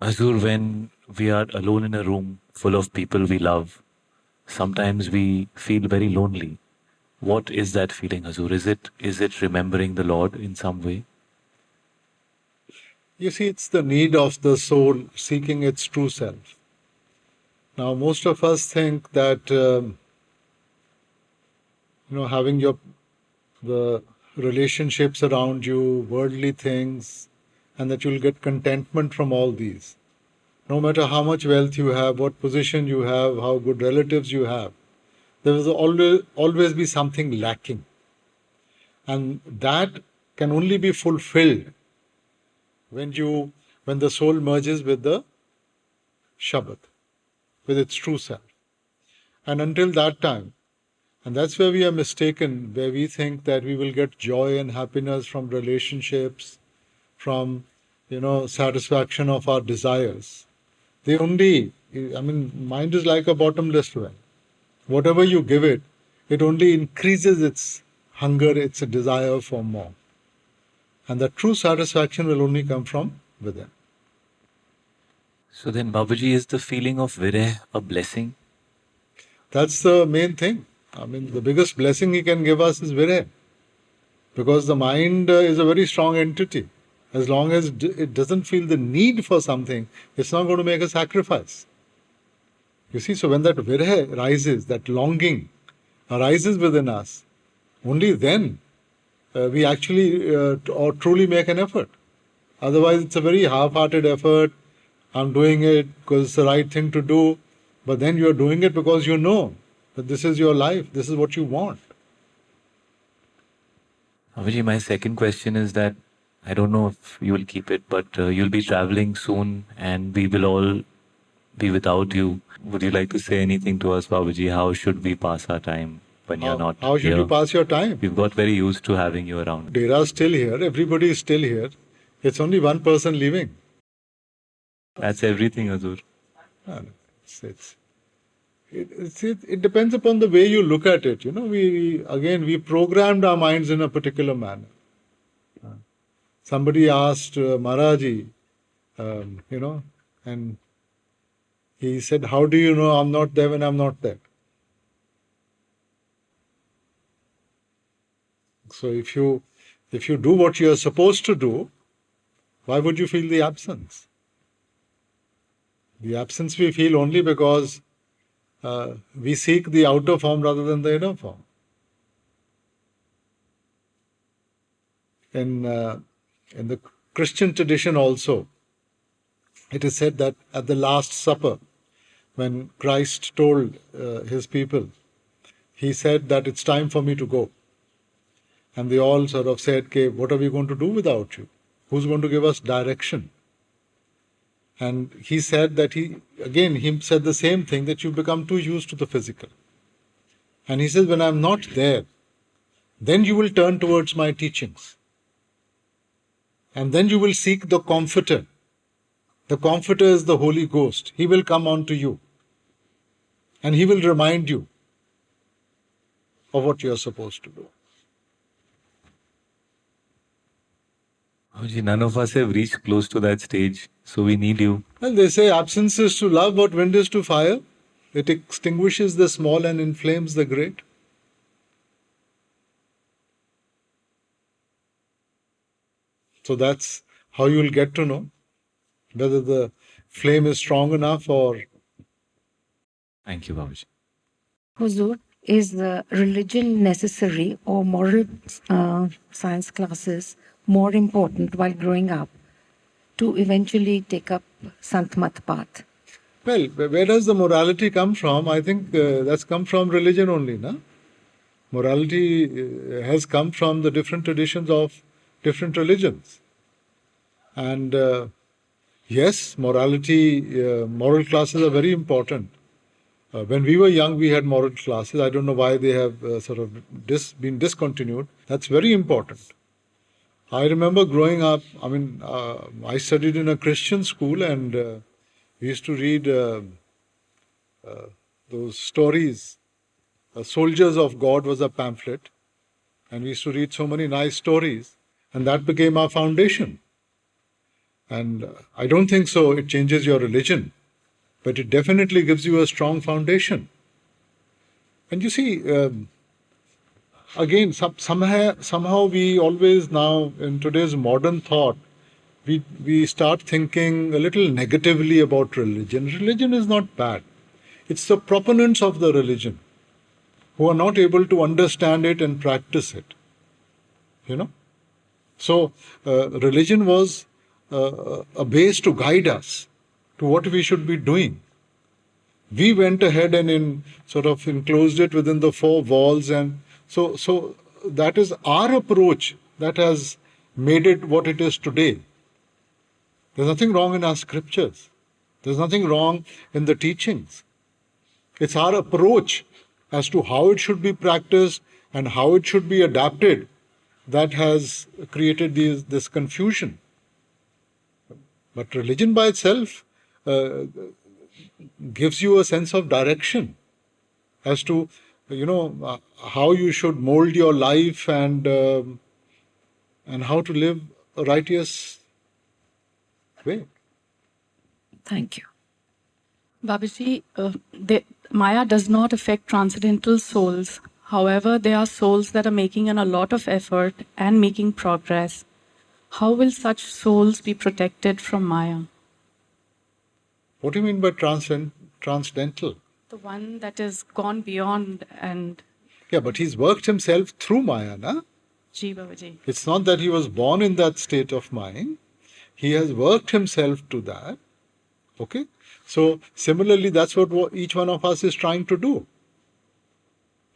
Azur, when we are alone in a room full of people we love, sometimes we feel very lonely. What is that feeling, Azur? Is it remembering the Lord in some way? You see, it's the need of the soul seeking its true self. Now, most of us think that having the relationships around you, worldly things, and that you'll get contentment from all these. No matter how much wealth you have, what position you have, how good relatives you have, there will always be something lacking, and that can only be fulfilled when when the soul merges with the Shabad, with its true self. And until that time, and that's where we are mistaken, where we think that we will get joy and happiness from relationships, from satisfaction of our desires. They only, I mean, mind is like a bottomless well. Whatever you give it, it only increases its hunger, its desire for more. And the true satisfaction will only come from within. So then, Babaji, is the feeling of Vireh a blessing? That's the main thing. I mean, the biggest blessing he can give us is Vireh. Because the mind is a very strong entity. As long as it doesn't feel the need for something, it's not going to make a sacrifice. You see, so when that virha rises, that longing arises within us, only then we actually or truly make an effort. Otherwise, it's a very half-hearted effort. I'm doing it because it's the right thing to do, but then you're doing it because you know that this is your life, this is what you want. Babaji, my second question is that I don't know if you will keep it, but you'll be traveling soon and we will all be without you. Would you like to say anything to us, Babaji? How should we pass our time when you're not How should you here? pass your time? We've got very used to having you around. Dera is still here, everybody is still here. It's only one person leaving. That's everything, Azur. No, no, it's, it depends upon the way you look at it. We programmed our minds in a particular manner. Somebody asked Maharaji, and he said, "How do you know I'm not there when I'm not there?" So if you do what you're supposed to do, why would you feel the absence? The absence we feel only because we seek the outer form rather than the inner form. In the Christian tradition also, it is said that at the Last Supper, when Christ told his people, he said that it's time for me to go. And they all sort of said, okay, what are we going to do without you? Who's going to give us direction? And he said that he said the same thing, that you become too used to the physical. And he says, when I'm not there, then you will turn towards my teachings. And then you will seek the Comforter. The Comforter is the Holy Ghost. He will come unto you. And he will remind you of what you are supposed to do. Babaji, none of us have reached close to that stage, so we need you. Well, they say absence is to love what wind is to fire. It extinguishes the small and inflames the great. So that's how you'll get to know whether the flame is strong enough or. Thank you, Babaji. Huzur, is religion necessary or moral science classes more important while growing up to eventually take up Santmat path? Well, where does the morality come from? I think that's come from religion only, no? Morality has come from the different traditions of different religions. And yes, moral classes are very important. When we were young, we had moral classes. I don't know why they have sort of been discontinued. That's very important. I remember growing up, I studied in a Christian school, and we used to read those stories. Soldiers of God was a pamphlet, and we used to read so many nice stories, and that became our foundation. And I don't think so it changes your religion, but it definitely gives you a strong foundation. And you see, again, somehow we always now, in today's modern thought, we start thinking a little negatively about religion. Religion is not bad. It's the proponents of the religion who are not able to understand it and practice it. You know? So, religion was a base to guide us to what we should be doing. We went ahead and sort of enclosed it within the four walls, and so that is our approach that has made it what it is today. There's nothing wrong in our scriptures. There's nothing wrong in the teachings. It's our approach as to how it should be practiced and how it should be adapted that has created this confusion. But religion by itself gives you a sense of direction as to, how you should mold your life and how to live a righteous way. Thank you. Babaji, Maya does not affect transcendental souls. However, there are souls that are making a lot of effort and making progress. How will such souls be protected from Maya? What do you mean by transcendental? The one that is gone beyond and... Yeah, but he's worked himself through Maya, na? Ji, Babaji. It's not that he was born in that state of mind. He has worked himself to that. Okay? So, similarly, that's what each one of us is trying to do.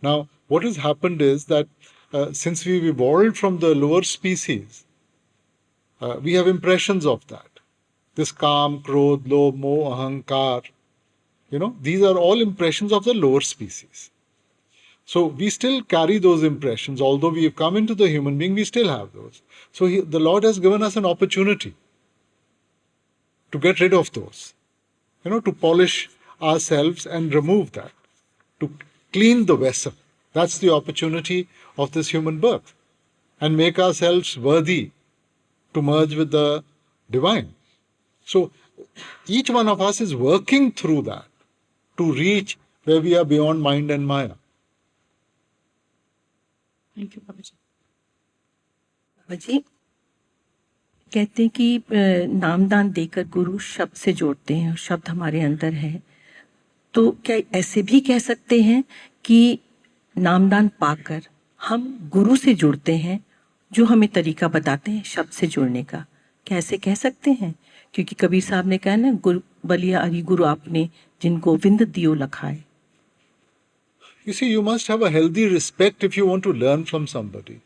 Now, what has happened is that since we've evolved from the lower species, we have impressions of that. This Kam, Krodh, Lobh, Moh, Ahankar, these are all impressions of the lower species. So we still carry those impressions. Although we have come into the human being, we still have those. So the Lord has given us an opportunity to get rid of those, to polish ourselves and remove that, to clean the vessel. That's the opportunity of this human birth, and make ourselves worthy to merge with the divine. So each one of us is working through that to reach where we are beyond mind and Maya. Thank you, Babaji. बाबाजी कहते हैं कि नामदान देकर गुरु शब्द से जोड़ते हैं और शब्द हमारे अंदर है, तो क्या ऐसे भी कह सकते हैं कि नामदान पाकर हम गुरु से जुड़ते हैं जो हमें तरीका बताते हैं शब्द से जुड़ने का? क्या ऐसे कह सकते हैं? क्योंकि कबीर साहब ने कहा ना, गुरु बलिया हरि गुरु आपने जिन गोविंद दियो लखाए. You see, you must have a healthy respect if you want to learn from somebody.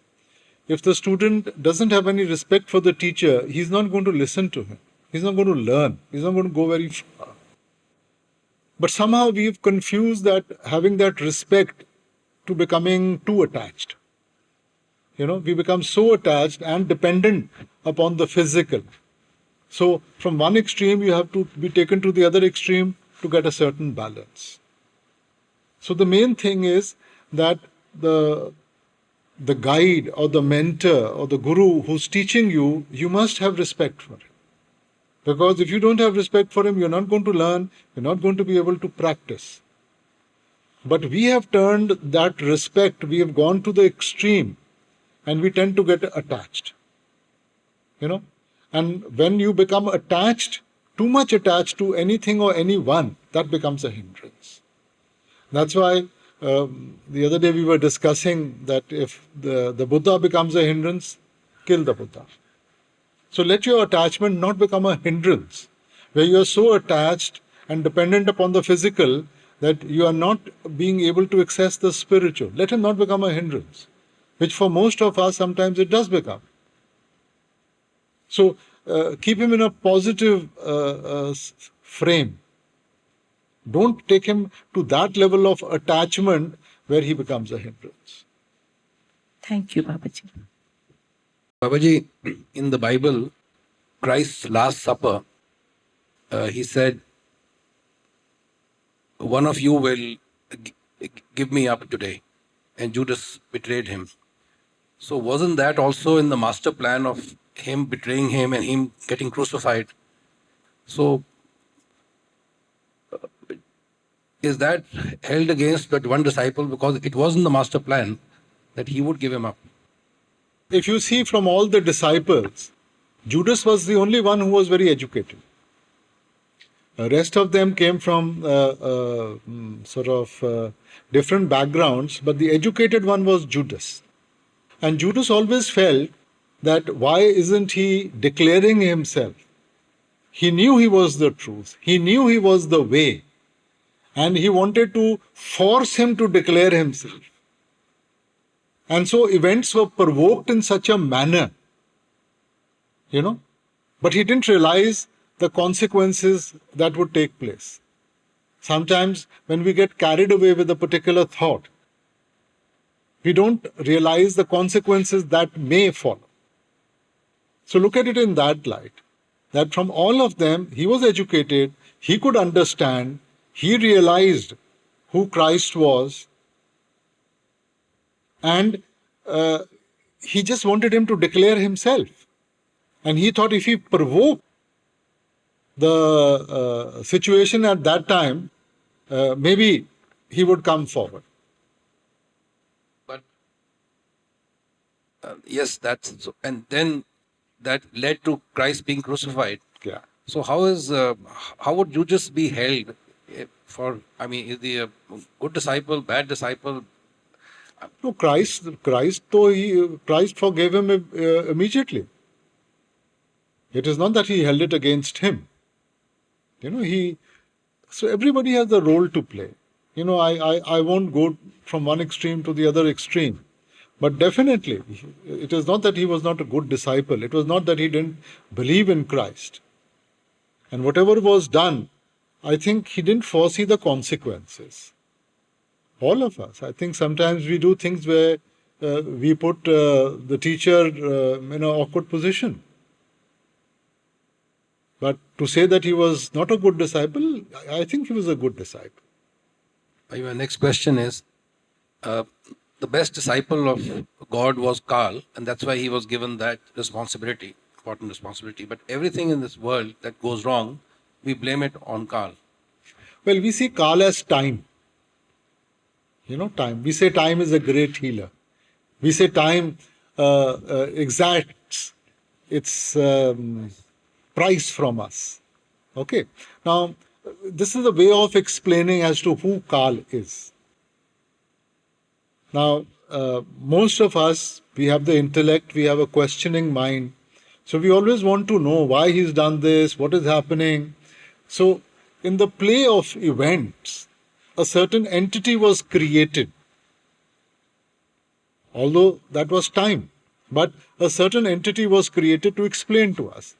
If the student doesn't have any respect for the teacher, he's not going to listen to him. He's not going to learn. He's not going to go very far. But somehow we've confused that, having that respect, to becoming too attached. We become so attached and dependent upon the physical. So from one extreme, you have to be taken to the other extreme to get a certain balance. So the main thing is that the guide or the mentor or the guru who's teaching you, you must have respect for him. Because if you don't have respect for him, you're not going to learn, you're not going to be able to practice. But we have turned that respect, we have gone to the extreme, and we tend to get attached. And when you become attached, too much attached to anything or anyone, that becomes a hindrance. That's why the other day we were discussing that if the Buddha becomes a hindrance, kill the Buddha. So let your attachment not become a hindrance, where you are so attached and dependent upon the physical that you are not being able to access the spiritual. Let it not become a hindrance, which for most of us sometimes it does become. So keep him in a positive frame. Don't take him to that level of attachment where he becomes a hindrance. Thank you, Babaji. Babaji, in the Bible, Christ's Last Supper, he said, one of you will give me up today. And Judas betrayed him. So wasn't that also in the master plan of him betraying him and him getting crucified. So, is that held against that one disciple because it wasn't the master plan that he would give him up? If you see from all the disciples, Judas was the only one who was very educated. The rest of them came from different backgrounds, but the educated one was Judas. And Judas always felt that why isn't he declaring himself? He knew he was the truth. He knew he was the way. And he wanted to force him to declare himself. And so events were provoked in such a manner, but he didn't realize the consequences that would take place. Sometimes when we get carried away with a particular thought, we don't realize the consequences that may follow. So look at it in that light, that from all of them, he was educated, he could understand, he realized who Christ was, and he just wanted him to declare himself. And he thought if he provoked the situation at that time, maybe he would come forward. But yes, that's so, and then that led to Christ being crucified. Yeah. So how would Judas be held for? I mean, is he a good disciple, bad disciple? No, Christ forgave him immediately. It is not that he held it against him. So everybody has a role to play. I won't go from one extreme to the other extreme. But definitely, it is not that he was not a good disciple. It was not that he didn't believe in Christ. And whatever was done, I think he didn't foresee the consequences. All of us. I think sometimes we do things where we put the teacher in an awkward position. But to say that he was not a good disciple, I think he was a good disciple. My next question is, the best disciple of God was Carl, and that's why he was given that responsibility, important responsibility. But everything in this world that goes wrong, we blame it on Carl. Well, we see Carl as time. Time. We say time is a great healer. We say time exacts its price from us. Okay. Now, this is a way of explaining as to who Carl is. Now, most of us, we have the intellect, we have a questioning mind. So we always want to know why he's done this, what is happening. So in the play of events, a certain entity was created. Although that was time, but a certain entity was created to explain to us.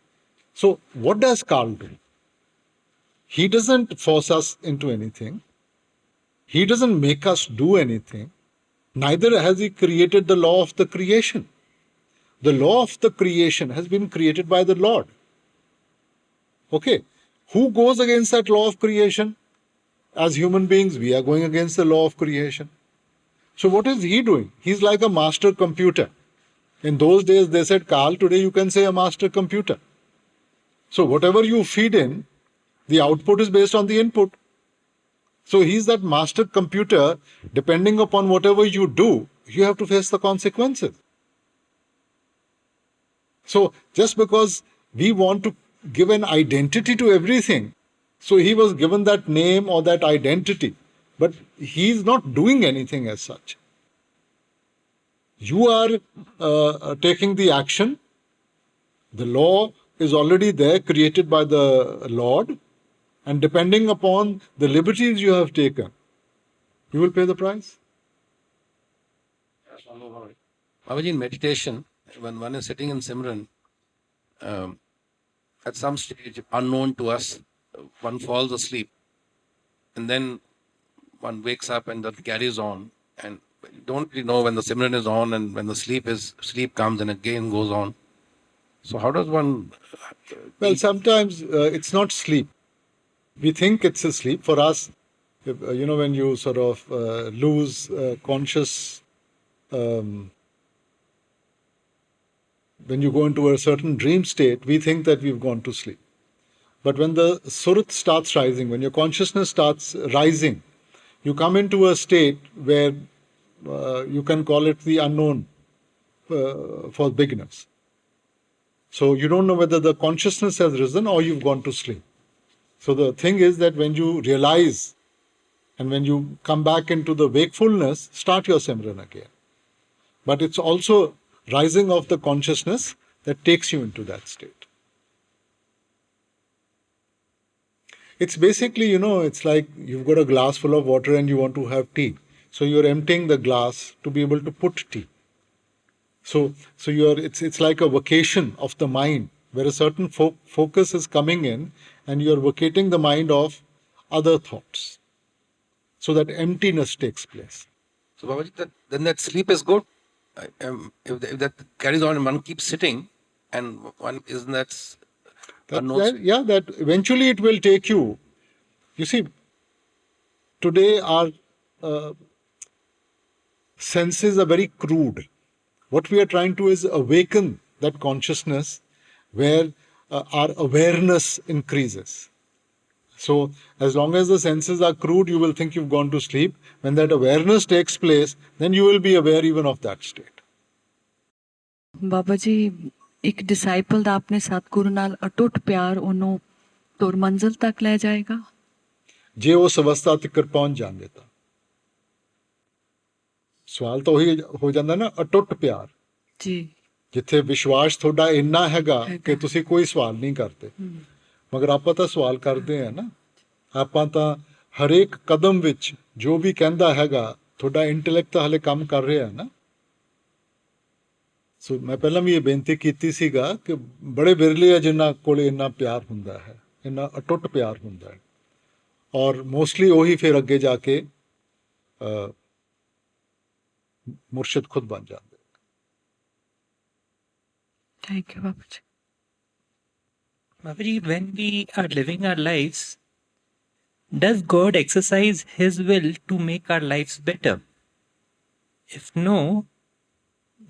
So what does Carl do? He doesn't force us into anything. He doesn't make us do anything. Neither has he created the law of the creation. The law of the creation has been created by the Lord. Okay. Who goes against that law of creation? As human beings, we are going against the law of creation. So what is he doing? He's like a master computer. In those days, they said, Carl, today you can say a master computer. So whatever you feed in, the output is based on the input. So he's that master computer. Depending upon whatever you do, you have to face the consequences. So just because we want to give an identity to everything, so he was given that name or that identity, but he's not doing anything as such. You are taking the action. The law is already there, created by the Lord, and depending upon the liberties you have taken, you will pay the price. Babaji, in meditation, when one is sitting in Simran, at some stage, unknown to us, one falls asleep. And then one wakes up and that carries on. And you don't really know when the Simran is on and when the sleep comes and again goes on. So how does one... Well, sometimes it's not sleep. We think it's a sleep. For us, when you sort of lose conscious when you go into a certain dream state, we think that we've gone to sleep. But when the surat starts rising, when your consciousness starts rising, you come into a state where you can call it the unknown for beginners. So you don't know whether the consciousness has risen or you've gone to sleep. So the thing is that when you realize and when you come back into the wakefulness, start your Simran again. But it's also rising of the consciousness that takes you into that state. It's basically, it's like you've got a glass full of water and you want to have tea. So you're emptying the glass to be able to put tea. So it's like a vacation of the mind where a certain focus is coming in and you're vacating the mind of other thoughts. So that emptiness takes place. So Babaji, then that sleep is good. If that carries on and one keeps sitting and one isn't that That eventually it will take you. You see, today our senses are very crude. What we are trying to is awaken that consciousness where our awareness increases. So as long as the senses are crude, you will think you've gone to sleep. When that awareness takes place, then you will be aware even of that state. Baba ji ਇੱਕ disciple ਦਾ ਆਪਣੇ ਸਤਿਗੁਰੂ ਨਾਲ ਅਟੁੱਟ ਪਿਆਰ ਉਹਨੂੰ ਤੁਰ ਮੰਜ਼ਿਲ ਤੱਕ ਲੈ ਜਾਏਗਾ ਜੇ ਉਸ ਅਵਸਥਾ ਤੱਕ ਪਹੁੰਚ ਜਾਂਦੇ ਤਾਂ ਸਵਾਲ ਤਾਂ ਉਹੀ ਹੋ ਜਾਂਦਾ ਨਾ ਅਟੁੱਟ ਪਿਆਰ ਜੀ ਜਿੱਥੇ ਵਿਸ਼ਵਾਸ ਤੁਹਾਡਾ ਇੰਨਾ ਹੈਗਾ ਕਿ ਤੁਸੀਂ ਕੋਈ ਸਵਾਲ ਨਹੀਂ ਕਰਦੇ ਮਗਰ ਆਪਾਂ ਤਾਂ ਸਵਾਲ ਕਰਦੇ ਆ ਨਾ ਆਪਾਂ ਤਾਂ ਹਰੇਕ ਕਦਮ ਵਿੱਚ ਜੋ ਵੀ ਕਹਿੰਦਾ ਹੈਗਾ ਤੁਹਾਡਾ ਇੰਟੈਲੈਕਟ ਤਾਂ ਹਲੇ ਕੰਮ ਕਰ ਰਿਹਾ ਨਾ ਸੋ ਮੈਂ ਪਹਿਲਾਂ ਵੀ ਇਹ ਬੇਨਤੀ ਕੀਤੀ ਸੀਗਾ ਕਿ ਬੜੇ ਬਿਰਲੇ ਆ ਜਿਨ੍ਹਾਂ ਕੋਲੇ ਇੰਨਾ ਪਿਆਰ ਹੁੰਦਾ ਹੈ ਇੰਨਾ ਅਟੁੱਟ ਪਿਆਰ ਹੁੰਦਾ ਹੈ ਔਰ ਮੋਸਟਲੀ ਉਹੀ ਫਿਰ ਅੱਗੇ ਜਾ ਕੇ ਮੁਰਸ਼ਿਦ ਖੁਦ ਬਣ ਜਾਂਦੇ thank you Baba ji Babaji, when we are living our lives, does God exercise His will to make our lives better? If no,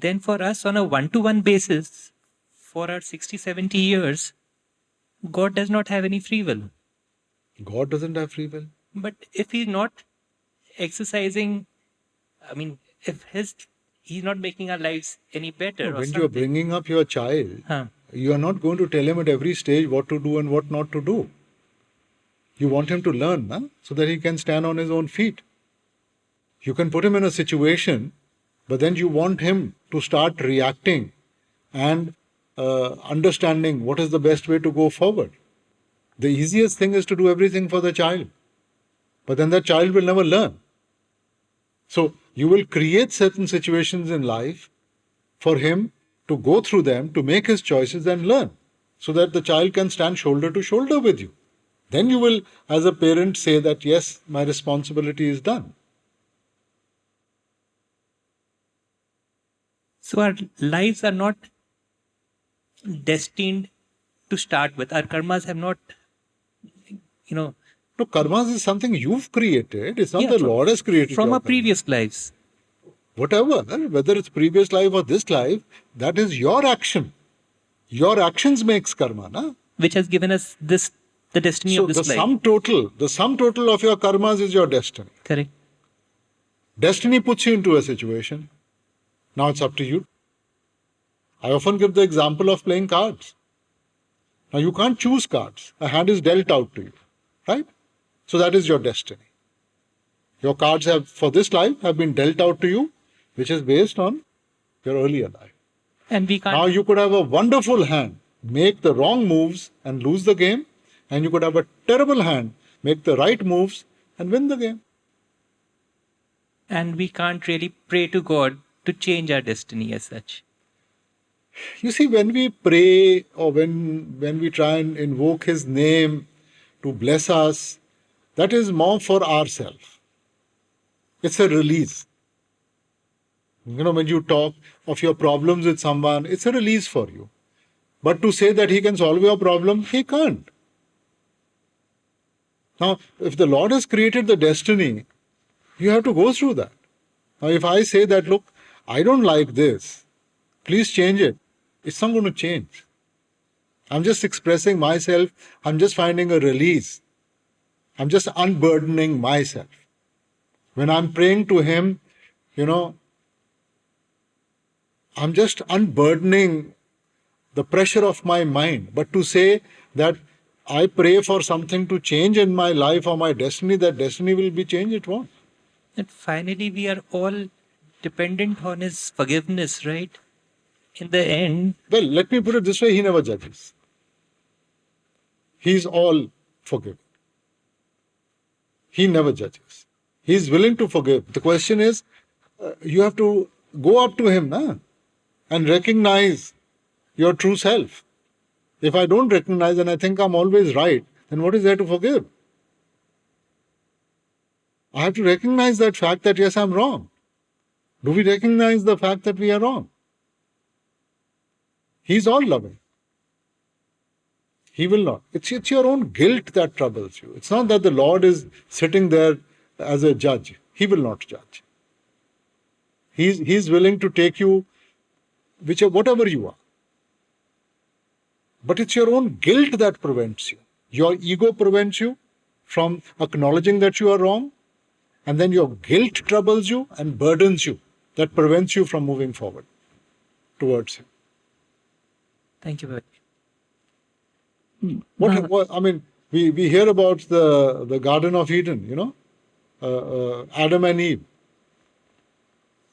then for us on a one-to-one basis, for our 60, 70 years, God does not have any free will. God doesn't have free will. But if He's not exercising, if He's not making our lives any better or When something. you're bringing up your child, you are not going to tell him at every stage what to do and what not to do. You want him to learn, so that he can stand on his own feet. You can put him in a situation, but then you want him to start reacting and understanding what is the best way to go forward. The easiest thing is to do everything for the child, but then that child will never learn. So you will create certain situations in life for him to go through them, to make his choices and learn, so that the child can stand shoulder to shoulder with you. Then you will, as a parent, say that, yes, my responsibility is done. So our lives are not destined to start with. Our karmas have not, No, karmas is something you've created. It's not Yeah, the from- Lord has created. from your our karma. previous lives. Whatever, whether it's previous life or this life, that is your action. Your actions makes karma, na? Which has given us the destiny So of this the life. sum total of your karmas is your destiny. Correct. Destiny puts you into a situation. Now it's up to you. I often give the example of playing cards. Now you can't choose cards. A hand is dealt out to you, right? So that is your destiny. Your cards for this life have been dealt out to you, which is based on your earlier life. And we can't. Now you could have a wonderful hand, make the wrong moves and lose the game, and you could have a terrible hand, make the right moves and win the game. And we can't really pray to God to change our destiny as such. You see, when we pray or when we try and invoke His name to bless us, that is more for ourselves. It's a release. When you talk of your problems with someone, it's a release for you. But to say that He can solve your problem, He can't. Now, if the Lord has created the destiny, you have to go through that. Now, if I say that, look, I don't like this, please change it. It's not going to change. I'm just expressing myself. I'm just finding a release. I'm just unburdening myself. When I'm praying to Him, I'm just unburdening the pressure of my mind. But to say that I pray for something to change in my life or my destiny, that destiny will be changed, it won't. And finally, we are all dependent on His forgiveness, right? In the end, Well, let me put it this way, He never judges. He's all forgiving. He never judges. He's willing to forgive. The question is, you have to go up to Him and recognize your true self. If I don't recognize and I think I'm always right, then what is there to forgive? I have to recognize that fact that yes, I'm wrong. Do we recognize the fact that we are wrong? He's all loving. He will not. It's your own guilt that troubles you. It's not that the Lord is sitting there as a judge. He will not judge. He's willing to take you whatever you are. But it's your own guilt that prevents you. Your ego prevents you from acknowledging that you are wrong, and then your guilt troubles you and burdens you, that prevents you from moving forward towards Him. thank you very much. What I mean, we hear about the Garden of Eden, Adam and Eve.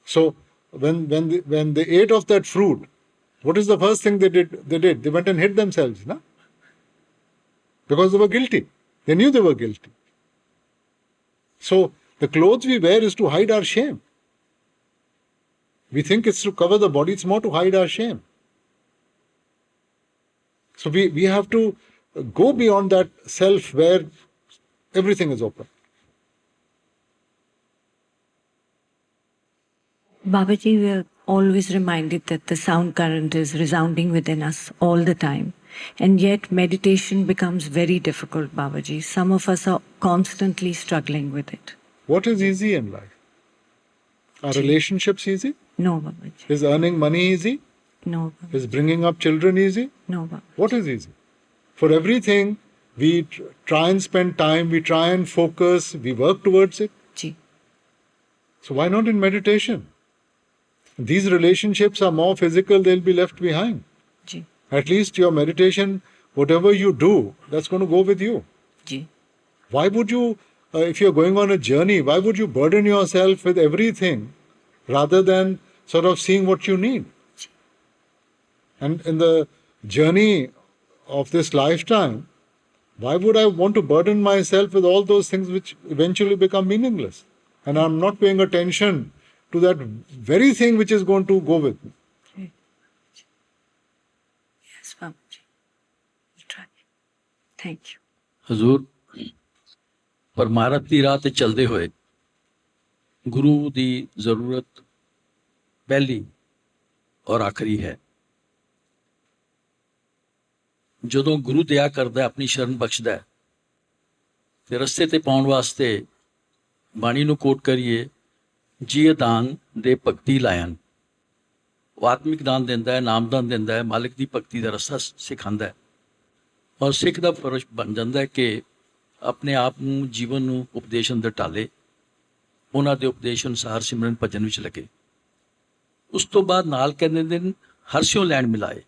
So when they ate of that fruit, what is the first thing they did? They went and hid themselves, because they were guilty. They knew they were guilty. So the clothes we wear is to hide our shame. We think it's to cover the body, it's more to hide our shame. So we have to go beyond that self where everything is open. Babaji, we are always reminded that the sound current is resounding within us all the time. And yet meditation becomes very difficult, Babaji. Some of us are constantly struggling with it. What is easy in life? Are relationships easy? No, Babaji. Is earning money easy? No, Babaji. Is bringing up children easy? No, Babaji. What is easy? For everything, we try and spend time, we try and focus, we work towards it. Ji. So why not in meditation? These relationships are more physical, they'll be left behind. Ji. At least your meditation, whatever you do, that's going to go with you. Ji. Why would you, if you're going on a journey, why would you burden yourself with everything rather than sort of seeing what you need? And in the journey of this lifetime, why would I want to burden myself with all those things which eventually become meaningless? And I'm not paying attention to that very thing which is going to go with me. Yes, Babaji. We'll try. Thank you. ਹਜ਼ੂਰ ਪਰਮਾਰਥ ਦੀ ਰਾਹ ਤੇ ਚੱਲਦੇ ਹੋਏ ਗੁਰੂ ਦੀ ਜ਼ਰੂਰਤ ਪਹਿਲੀ ਔਰ ਆਖਰੀ ਹੈ। ਜਦੋਂ ਗੁਰੂ ਦਇਆ ਕਰਦਾ, ਆਪਣੀ ਸ਼ਰਨ ਬਖਸ਼ਦਾ ਹੈ, ਤੇ ਰਸਤੇ ਤੇ ਪਾਉਣ ਵਾਸਤੇ ਬਾਣੀ ਨੂੰ ਕੋਟ ਕਰੀਏ, ਜੀਅ ਦਾਨ ਦੇ ਭਗਤੀ ਲਾਇਨ। ਉਹ ਆਤਮਿਕ ਦਾਨ ਦਿੰਦਾ ਹੈ, ਨਾਮਦਾਨ ਦਿੰਦਾ ਹੈ, ਮਾਲਿਕ ਦੀ ਭਗਤੀ ਦਾ ਰਸਤਾ ਸਿਖਾਉਂਦਾ ਹੈ। ਔਰ ਸਿੱਖ ਦਾ ਫਰਜ਼ ਬਣ ਜਾਂਦਾ ਹੈ ਕਿ ਆਪਣੇ ਆਪ ਨੂੰ, ਜੀਵਨ ਨੂੰ ਉਪਦੇਸ਼ ਅੰਦਰ ਢਾਲੇ, ਉਹਨਾਂ ਦੇ ਉਪਦੇਸ਼ ਅਨੁਸਾਰ ਸਿਮਰਨ ਭਜਨ ਵਿੱਚ ਲੱਗੇ। ਉਸ ਤੋਂ ਬਾਅਦ ਨਾਲ ਕਹਿੰਦੇ ਨੇ ਹਰਸਿਓ ਲੈਣ ਮਿਲਾਏ।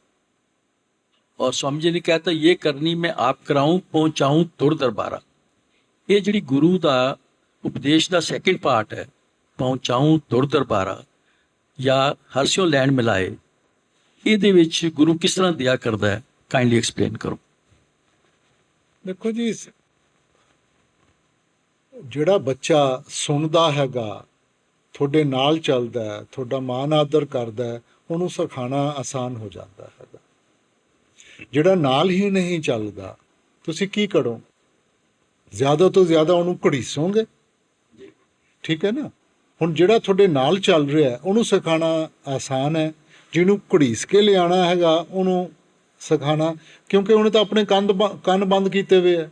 और स्वामी जी ने कहता ये करनी मैं आप कराऊं पहुंचाऊं तुर दरबारा। ये जी गुरु का उपदेश का सैकेंड पार्ट है, पहुंचाऊं तुर दरबारा या हरसियों लैंड मिलाए। ये गुरु किस तरह दिया करता है, काइंडली एक्सप्लेन करो। देखो जी, ਜਿਹੜਾ ਬੱਚਾ ਸੁਣਦਾ ਹੈਗਾ, ਤੁਹਾਡੇ ਨਾਲ ਚੱਲਦਾ ਹੈ, ਤੁਹਾਡਾ ਮਾਨ ਆਦਰ ਕਰਦਾ ਹੈ, ਉਹਨੂੰ ਸਿਖਾਉਣਾ ਆਸਾਨ ਹੋ ਜਾਂਦਾ ਹੈਗਾ। ਜਿਹੜਾ ਨਾਲ ਹੀ ਨਹੀਂ ਚੱਲਦਾ, ਤੁਸੀਂ ਕੀ ਕਰੋ? ਜ਼ਿਆਦਾ ਤੋਂ ਜ਼ਿਆਦਾ ਉਹਨੂੰ ਘੜੀਸੋਗੇ, ਠੀਕ ਹੈ ਨਾ? ਹੁਣ ਜਿਹੜਾ ਤੁਹਾਡੇ ਨਾਲ ਚੱਲ ਰਿਹਾ ਉਹਨੂੰ ਸਿਖਾਉਣਾ ਆਸਾਨ ਹੈ, ਜਿਹਨੂੰ ਘੜੀਸ ਕੇ ਲਿਆਉਣਾ ਹੈਗਾ ਉਹਨੂੰ ਸਿਖਾਉਣਾ, ਕਿਉਂਕਿ ਉਹਨੇ ਤਾਂ ਆਪਣੇ ਕੰਨ ਬੰਦ ਕੀਤੇ ਹੋਏ ਹੈ।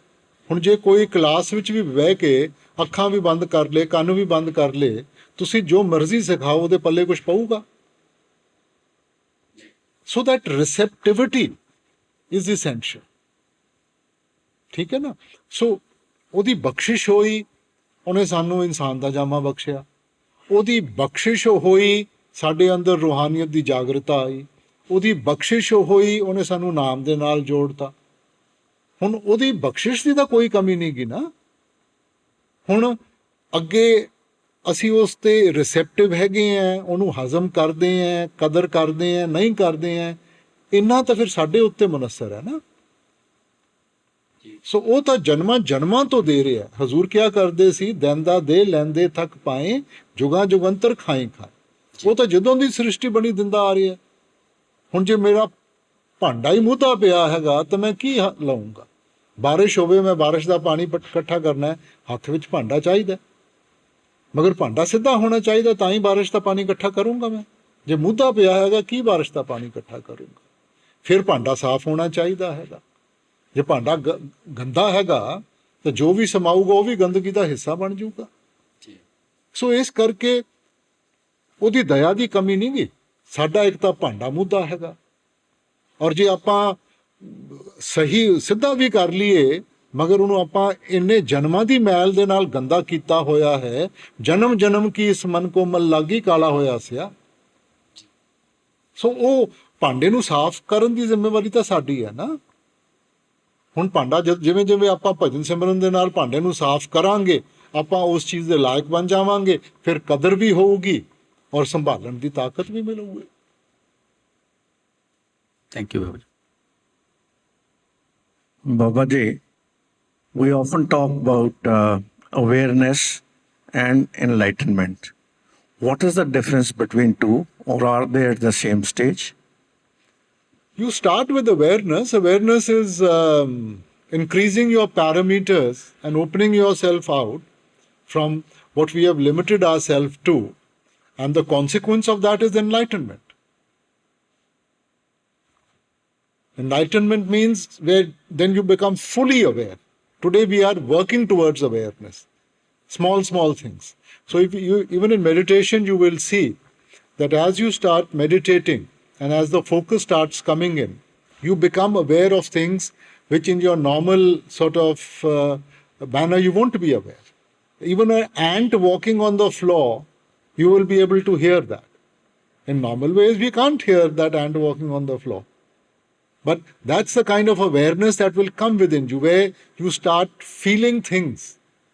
ਹੁਣ ਜੇ ਕੋਈ ਕਲਾਸ ਵਿੱਚ ਵੀ ਬਹਿ ਕੇ ਅੱਖਾਂ ਵੀ ਬੰਦ ਕਰ ਲੇ, ਕੰਨ ਵੀ ਬੰਦ ਕਰ ਲੇ, ਤੁਸੀਂ ਜੋ ਮਰਜ਼ੀ ਸਿਖਾਓ, ਉਹਦੇ ਪੱਲੇ ਕੁਝ ਪਊਗਾ? So that receptivity is essential. ठीक है ना? So ਉਹਦੀ ਬਖਸ਼ਿਸ਼ ਹੋਈ, ਉਹਨੇ ਸਾਨੂੰ ਇਨਸਾਨ ਦਾ ਜਾਮਾ ਬਖਸ਼ਿਆ। ਉਹਦੀ ਬਖਸ਼ਿਸ਼ ਹੋਈ, ਸਾਡੇ ਅੰਦਰ ਰੂਹਾਨੀਅਤ ਦੀ ਜਾਗਰਤਾ ਆਈ। ਉਹਦੀ ਬਖਸ਼ਿਸ਼ ਹੋਈ, ਉਹਨੇ ਸਾਨੂੰ ਨਾਮ ਦੇ ਨਾਲ ਜੋੜਤਾ। ਹੁਣ ਉਹਦੀ ਬਖਸ਼ਿਸ਼ ਦੀ ਤਾਂ ਕੋਈ ਕਮੀ ਨਹੀਂ ਗੀ ਨਾ। ਹੁਣ ਅੱਗੇ ਅਸੀਂ ਉਸ ਤੇ ਰਿਸੈਪਟਿਵ ਹੈਗੇ ਆ, ਉਹਨੂੰ ਹਜ਼ਮ ਕਰਦੇ ਆ, ਕਦਰ ਕਰਦੇ ਆ, ਨਹੀਂ ਕਰਦੇ ਆ, ਇੰਨਾ ਤਾਂ ਫਿਰ ਸਾਡੇ ਉੱਤੇ ਮੁਨੱਸਰ ਹੈ ਨਾ। ਸੋ ਉਹ ਤਾਂ ਜਨਮਾਂ ਜਨਮਾਂ ਤੋਂ ਦੇ ਰਿਹਾ। ਹਜ਼ੂਰ ਕਿਆ ਕਰਦੇ ਸੀ, ਦੈਂਦਾ ਦੇ ਲੈਂਦੇ ਥੱਕ ਪਾਏ, ਜੁਗਾਂ ਜੁਗੰਤਰ ਖਾਏ ਖਾਏ। ਉਹ ਤਾਂ ਜਦੋਂ ਦੀ ਸ੍ਰਿਸ਼ਟੀ ਬਣੀ ਦਿੰਦਾ ਆ ਰਿਹਾ। ਹੁਣ ਜੇ ਮੇਰਾ ਭਾਂਡਾ ਹੀ ਮੁੱਧਾ ਪਿਆ ਹੈਗਾ ਤਾਂ ਮੈਂ ਕੀ ਲਾਉਂਗਾ? ਬਾਰਿਸ਼ ਹੋਵੇ, ਮੈਂ ਬਾਰਿਸ਼ ਦਾ ਪਾਣੀ ਇਕੱਠਾ ਕਰਨਾ ਹੈ, ਹੱਥ ਵਿੱਚ ਭਾਂਡਾ ਚਾਹੀਦਾ, ਮਗਰ ਭਾਂਡਾ ਸਿੱਧਾ ਹੋਣਾ ਚਾਹੀਦਾ, ਤਾਂ ਹੀ ਬਾਰਿਸ਼ ਦਾ ਪਾਣੀ ਇਕੱਠਾ ਕਰੂੰਗਾ ਮੈਂ। ਜੇ ਮੁੱਧਾ ਪਿਆ ਹੈਗਾ, ਕੀ ਬਾਰਿਸ਼ ਦਾ ਪਾਣੀ ਇਕੱਠਾ ਕਰੂੰਗਾ? ਫਿਰ ਭਾਂਡਾ ਸਾਫ਼ ਹੋਣਾ ਚਾਹੀਦਾ ਹੈਗਾ। ਜੇ ਭਾਂਡਾ ਗੰਦਾ ਹੈਗਾ ਤਾਂ ਜੋ ਵੀ ਸਮਾਊਗਾ ਉਹ ਵੀ ਗੰਦਗੀ ਦਾ ਹਿੱਸਾ ਬਣ ਜਾਊਗਾ। ਸੋ ਇਸ ਕਰਕੇ ਉਹਦੀ ਦਇਆ ਦੀ ਕਮੀ ਨਹੀਂ ਗੀ। ਸਾਡਾ ਇੱਕ ਤਾਂ ਭਾਂਡਾ ਮੁੱਧਾ ਹੈਗਾ, ਔਰ ਜੇ ਆਪਾਂ ਸਹੀ ਸਿੱਧਾ ਵੀ ਕਰ ਲਈਏ, ਮਗਰ ਉਹਨੂੰ ਆਪਾਂ ਇੰਨੇ ਜਨਮਾਂ ਦੀ ਮੈਲ ਦੇ ਨਾਲ ਗੰਦਾ ਕੀਤਾ ਹੋਇਆ ਹੈ। ਜਨਮ ਜਨਮ ਕੀ ਇਸ ਮਨ ਕੋ ਮਲ ਲਾਗੀ ਕਾਲਾ ਹੋਇਆ ਸਿਆ। ਸੋ ਉਹ ਭਾਂਡੇ ਨੂੰ ਸਾਫ਼ ਕਰਨ ਦੀ ਜ਼ਿੰਮੇਵਾਰੀ ਤਾਂ ਸਾਡੀ ਹੈ ਨਾ। ਹੁਣ ਭਾਂਡਾ ਜਿਵੇਂ ਜਿਵੇਂ ਆਪਾਂ ਭਜਨ ਸਿਮਰਨ ਦੇ ਨਾਲ ਭਾਂਡੇ ਨੂੰ ਸਾਫ਼ ਕਰਾਂਗੇ, ਆਪਾਂ ਉਸ ਚੀਜ਼ ਦੇ ਲਾਇਕ ਬਣ ਜਾਵਾਂਗੇ, ਫਿਰ ਕਦਰ ਵੀ ਹੋਊਗੀ ਔਰ ਸੰਭਾਲਣ ਦੀ ਤਾਕਤ ਵੀ ਮਿਲੂਗੀ। Thank you, Baba. Babaji, we often talk about awareness and enlightenment. What is the difference between two, or are they at the same stage? You start with awareness. Awareness is increasing your parameters and opening yourself out from what we have limited ourselves to. And the consequence of that is enlightenment. Enlightenment means where then you become fully aware. Today we are working towards awareness. Small things. So if you, even in meditation, you will see that as you start meditating and as the focus starts coming in, you become aware of things which in your normal sort of manner you won't be aware. Even an ant walking on the floor, you will be able to hear that. In normal ways, we can't hear that ant walking on the floor. But that's the kind of awareness that will come within you, where you start feeling things,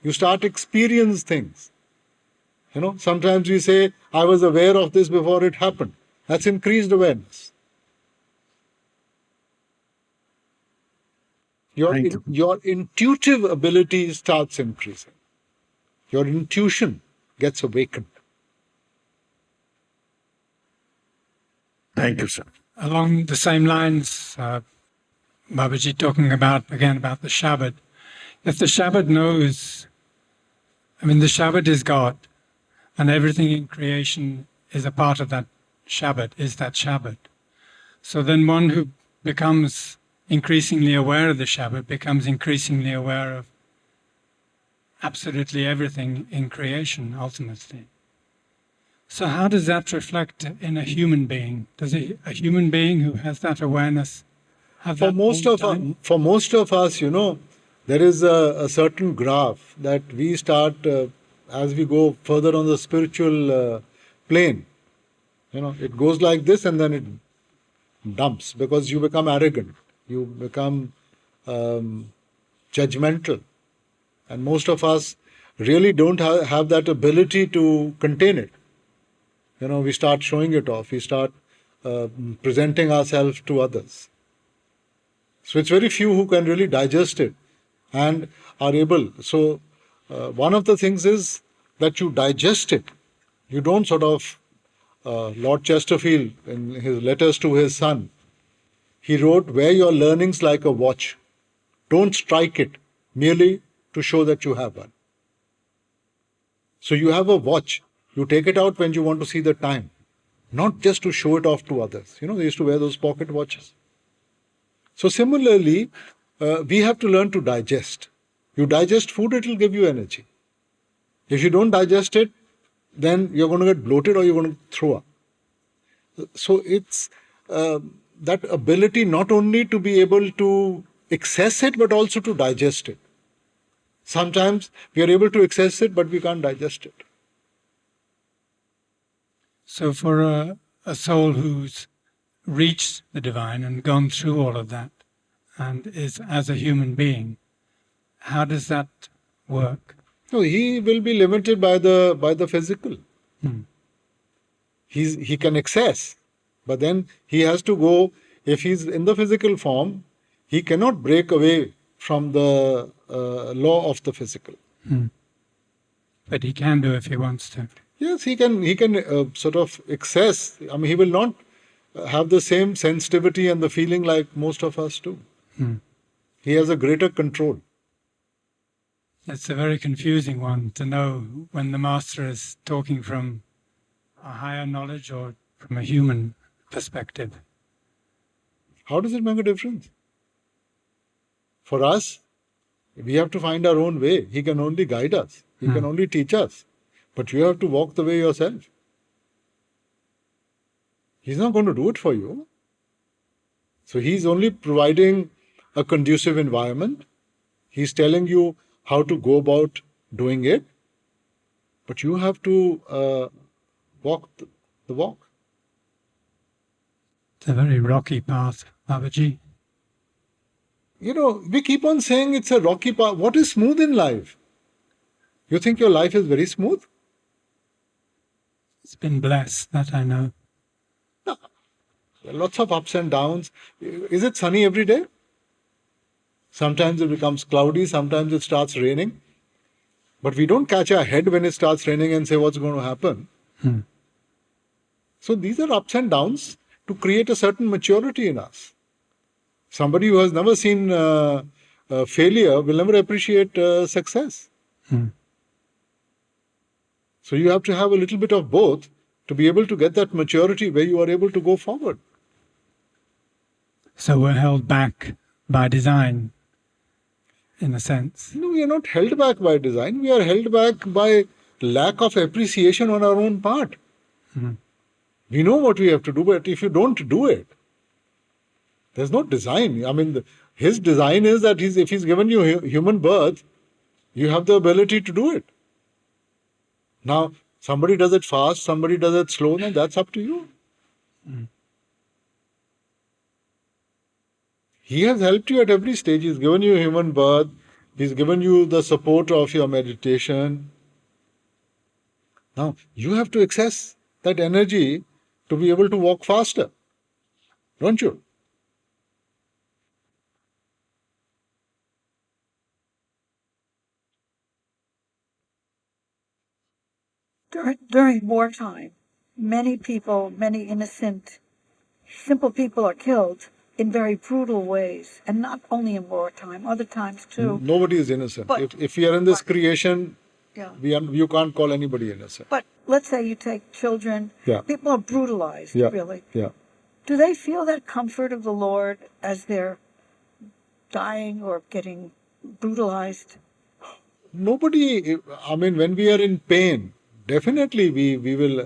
you start experience things. You know, sometimes we say, I was aware of this before it happened. That's increased awareness. Your intuitive ability starts increasing. Your intuition gets awakened. Thank you, sir. Along the same lines, Babaji talking about the Shabad. If the Shabad knows, the Shabad is God, and everything in creation is a part of that Shabad, is that Shabad. So then one who becomes increasingly aware of the Shabad becomes increasingly aware of absolutely everything in creation, ultimately. So how does that reflect in a human being? Does a human being who has that awareness have for that most of us, you know, there is a certain graph that we start as we go further on the spiritual plane. You know, it goes like this and then it dumps because you become arrogant, you become judgmental, and most of us really don't have that ability to contain it. You know, we start showing it off. We start presenting ourselves to others. So it's very few who can really digest it and are able. So one of the things is that you digest it. You don't sort of, Lord Chesterfield, in his letters to his son, he wrote, wear your learnings like a watch. Don't strike it merely to show that you have one. So you have a watch. You take it out when you want to see the time, not just to show it off to others. You know, they used to wear those pocket watches. So similarly, we have to learn to digest. You digest food, it will give you energy. If you don't digest it, then you're going to get bloated or you're going to throw up. So it's that ability not only to be able to access it, but also to digest it. Sometimes we are able to access it, but we can't digest it. So for a soul who's reached the divine and gone through all of that and is as a human being, how does that work? No, he will be limited by the physical. He can access, but then he has to go. If he's in the physical form, he cannot break away from the law of the physical. But he can do if he wants to. Yes, he can sort of access. I mean, he will not have the same sensitivity and the feeling like most of us do. He has a greater control. It's a very confusing one to know when the master is talking from a higher knowledge or from a human perspective. How does it make a difference? For us, we have to find our own way. He can only guide us. He can only teach us. But you have to walk the way yourself. He's not going to do it for you. So he's only providing a conducive environment. He's telling you how to go about doing it. But you have to walk the walk. It's a very rocky path, Babaji. You know, we keep on saying it's a rocky path. What is smooth in life? You think your life is very smooth? It's been blessed, that I know. No. There are lots of ups and downs. Is it sunny every day? Sometimes it becomes cloudy, sometimes it starts raining. But we don't catch our head when it starts raining and say what's going to happen. So these are ups and downs to create a certain maturity in us. Somebody who has never seen failure will never appreciate success. So you have to have a little bit of both to be able to get that maturity where you are able to go forward. So we're held back by design, in a sense. No, we are not held back by design. We are held back by lack of appreciation on our own part. We know what we have to do, but if you don't do it, there's no design. I mean, his design is that if he's given you human birth, you have the ability to do it. Now, somebody does it fast, somebody does it slow, then that's up to you. He has helped you at every stage. He's given you human birth. He's given you the support of your meditation. Now, you have to access that energy to be able to walk faster, don't you? During wartime, many people, many innocent, simple people are killed in very brutal ways, and not only in wartime, other times too. Nobody is innocent. But- if we are in this creation, Yeah. you can't call anybody innocent. But let's say you take children, Yeah. people are brutalized, Yeah. really. Yeah. Do they feel that comfort of the Lord as they're dying or getting brutalized? Nobody, I mean, when we are in pain, definitely we will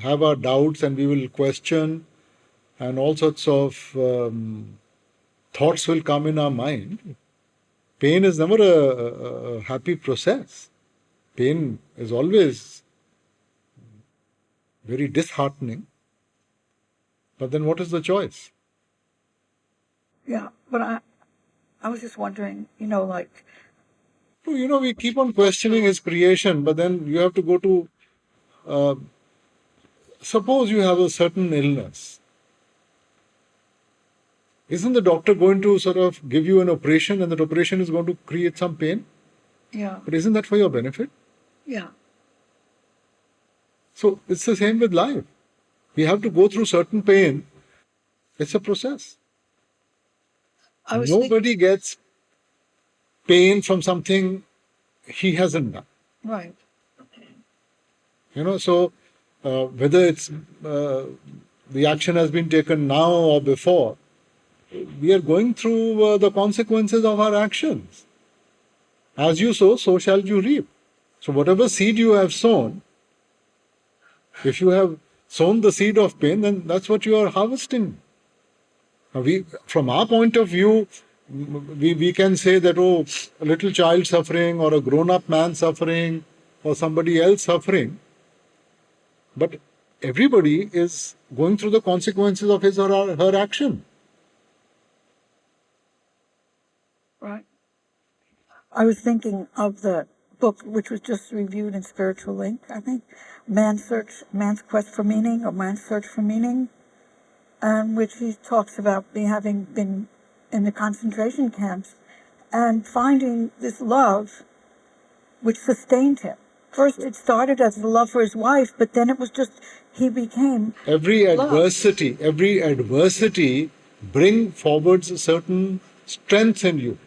have our doubts and we will question, and all sorts of thoughts will come in our mind. Pain is never a happy process. Pain is always very disheartening. But then what is the choice? Yeah, but I was just wondering, like, You know, we keep on questioning his creation, but then you have to go to, suppose you have a certain illness. Isn't the doctor going to sort of give you an operation, and that operation is going to create some pain? yeah, But isn't that for your benefit? yeah. So it's the same with life. We have to go through certain pain. It's a process. I was Nobody gets pain from something he hasn't done. right. You know, so whether it's the action has been taken now or before, we are going through the consequences of our actions. As you sow, so shall you reap. So whatever seed you have sown, if you have sown the seed of pain, then that's what you are harvesting. From our point of view, we can say that, oh, a little child suffering or a grown-up man suffering or somebody else suffering. But everybody is going through the consequences of his or her action. Right. I was thinking of the book which was just reviewed in Spiritual Link, I think, Man's Quest for Meaning, or Man's Search for Meaning, which he talks about having been in the concentration camps and finding this love which sustained him. First it started as the love for his wife, but then it was just, he became Every love. adversity bring forwards a certain strength in you.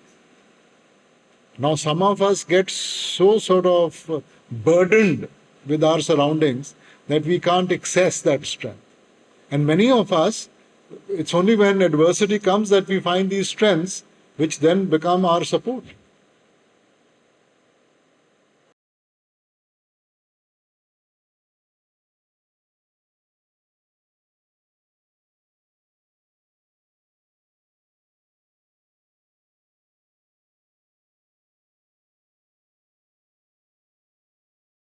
Now some of us get so sort of burdened with our surroundings that we can't access that strength. And many of us, it's only when adversity comes that we find these strengths which then become our support.